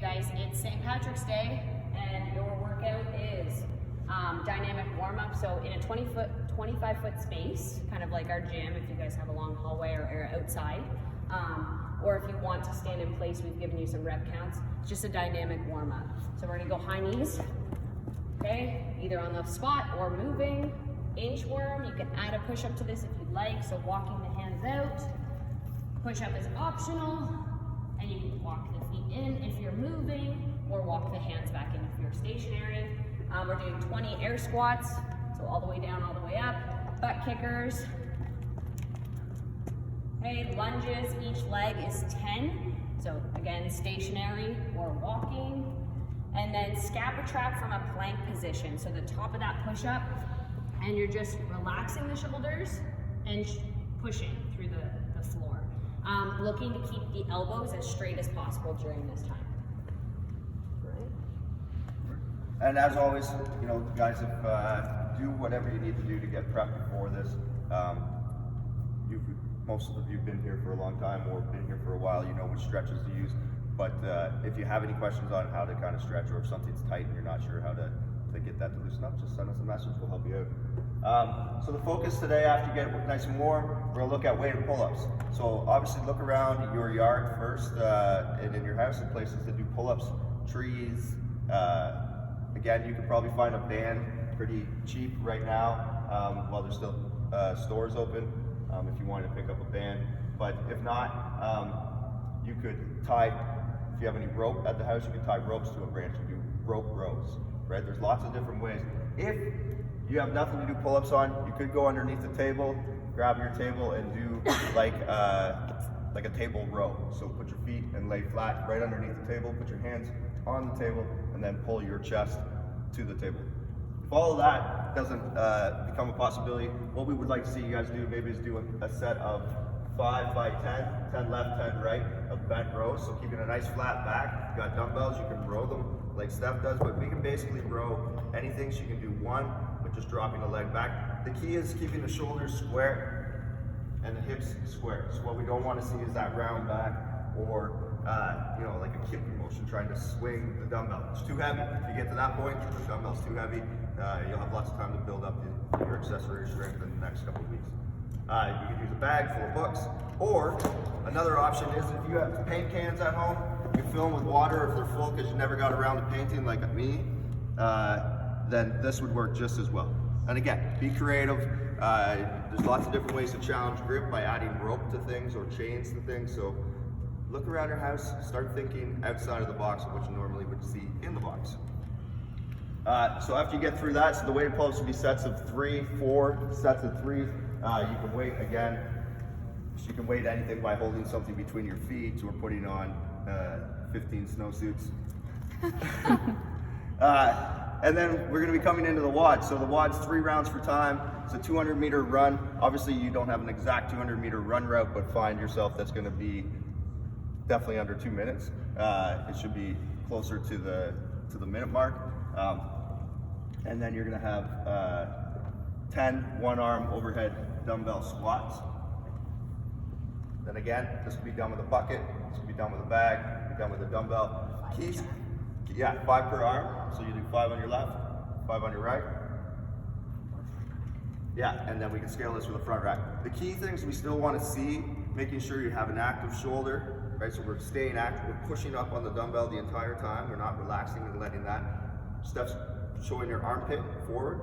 guys, it's St. Patrick's Day and your workout is dynamic warm-up. So in a 25-foot space, kind of like our gym, if you guys have a long hallway or outside, or if you want to stand in place, we've given you some rep counts. It's just a dynamic warm-up. So we're gonna go high knees, okay? Either on the spot or moving. Inchworm, you can add a push-up to this if you'd like. So walking the hands out. Push-up is optional, and you can walk the feet in if you're moving, or walk the hands back in if you're stationary. We're doing 20 air squats, so all the way down, all the way up. Butt kickers. Okay, lunges, each leg is 10. So again, stationary or walking. And then scapula trap from a plank position. So the top of that push-up, and you're just relaxing the shoulders and pushing through the floor. Looking to keep the elbows as straight as possible during this time. Right. And as always, you know, guys, if do whatever you need to do to get prepped before this. Most of you have been here for a long time or been here for a while, you know which stretches to use. But if you have any questions on how to kind of stretch, or if something's tight and you're not sure how to get that to loosen up, just send us a message, we'll help you out. So the focus today, after you get nice and warm, we're gonna look at weighted pull-ups. So obviously look around your yard first, and in your house and places to do pull-ups, trees. Again, you can probably find a band pretty cheap right now while there's still stores open. If you wanted to pick up a band, but if not, you could tie, if you have any rope at the house, you could tie ropes to a branch and do rope rows, right? There's lots of different ways. If you have nothing to do pull-ups on, you could go underneath the table, grab your table and do like a table row. So put your feet and lay flat right underneath the table, put your hands on the table, and then pull your chest to the table. If all of that doesn't become a possibility, what we would like to see you guys do maybe is do a set of 5 by 10 left, 10 right, of bent rows. So keeping a nice flat back. If you've got dumbbells, you can row them like Steph does, but we can basically row anything. So you can do one, but just dropping the leg back. The key is keeping the shoulders square and the hips square. So what we don't want to see is that round back, or you know, like a kipping motion, trying to swing the dumbbell. It's too heavy. If you get to that point, the dumbbell's too heavy, you'll have lots of time to build up your accessory strength in the next couple of weeks. You could use a bag full of books, or another option is if you have paint cans at home, you fill them with water if they're full because you never got around to painting like me, then this would work just as well. And again, be creative. There's lots of different ways to challenge grip by adding rope to things or chains to things. So look around your house, start thinking outside of the box of what you normally would see in the box. So after you get through that, so the weighted pull-ups will be sets of 3, 4 sets of 3. You can weight again. So you can weight anything by holding something between your feet or putting on 15 snowsuits. And then we're going to be coming into the WOD. So the WOD's 3 rounds for time. It's a 200-meter run. Obviously, you don't have an exact 200-meter run route, but find yourself that's going to be definitely under 2 minutes. It should be closer to the minute mark. And then you're going to have 10 one-arm overhead dumbbell squats. Then again, this can be done with a bucket, this can be done with a bag, be done with a dumbbell. Keys, yeah, 5 per arm. So you do 5 on your left, 5 on your right. Yeah, and then we can scale this with a front rack. The key things we still want to see, making sure you have an active shoulder, right? So we're staying active, we're pushing up on the dumbbell the entire time. We're not relaxing and letting that. Steph's showing her armpit forward.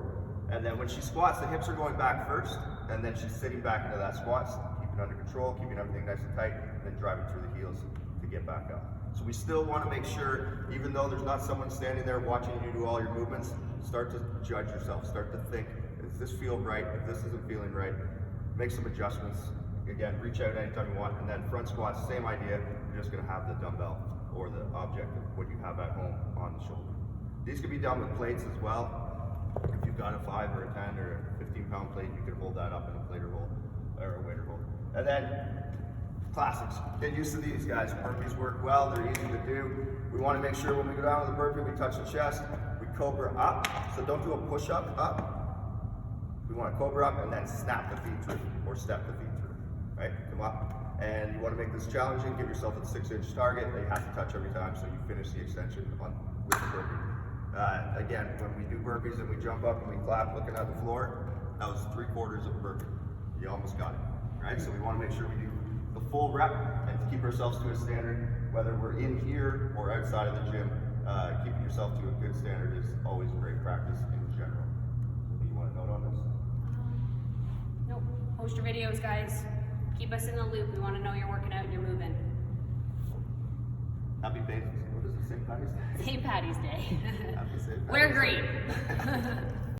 And then when she squats, the hips are going back first, and then she's sitting back into that squat, keeping it under control, keeping everything nice and tight, and then driving through the heels to get back up. So we still want to make sure, even though there's not someone standing there watching you do all your movements, start to judge yourself, start to think, does this feel right? If this isn't feeling right, make some adjustments. Again, reach out anytime you want, and then front squats, same idea, you're just going to have the dumbbell or the object of what you have at home on the shoulder. These can be done with plates as well. If you've got a 5 or a 10 or a 15-pound plate, you can hold that up in a plater hold or a waiter hold. And then classics. Get used to these guys. Burpees work well. They're easy to do. We want to make sure when we go down with the burpee, we touch the chest. We cobra up. So don't do a push-up up. We want to cobra up and then snap the feet through or step the feet through. Right? Come up. And you want to make this challenging, give yourself a 6-inch target that you have to touch every time so you finish the extension with the burpee. Again, when we do burpees and we jump up and we clap looking at the floor, that was 3/4 of a burpee. You almost got it, right? So we want to make sure we do the full rep and to keep ourselves to a standard, whether we're in here or outside of the gym. Keeping yourself to a good standard is always a great practice in general. Do you want to note on this? Nope. Post your videos, guys. Keep us in the loop. We want to know you're working out and you're moving. Happy St. Patty's Day. St. Patty's Day. Happy St. Patty's Wear Day. green.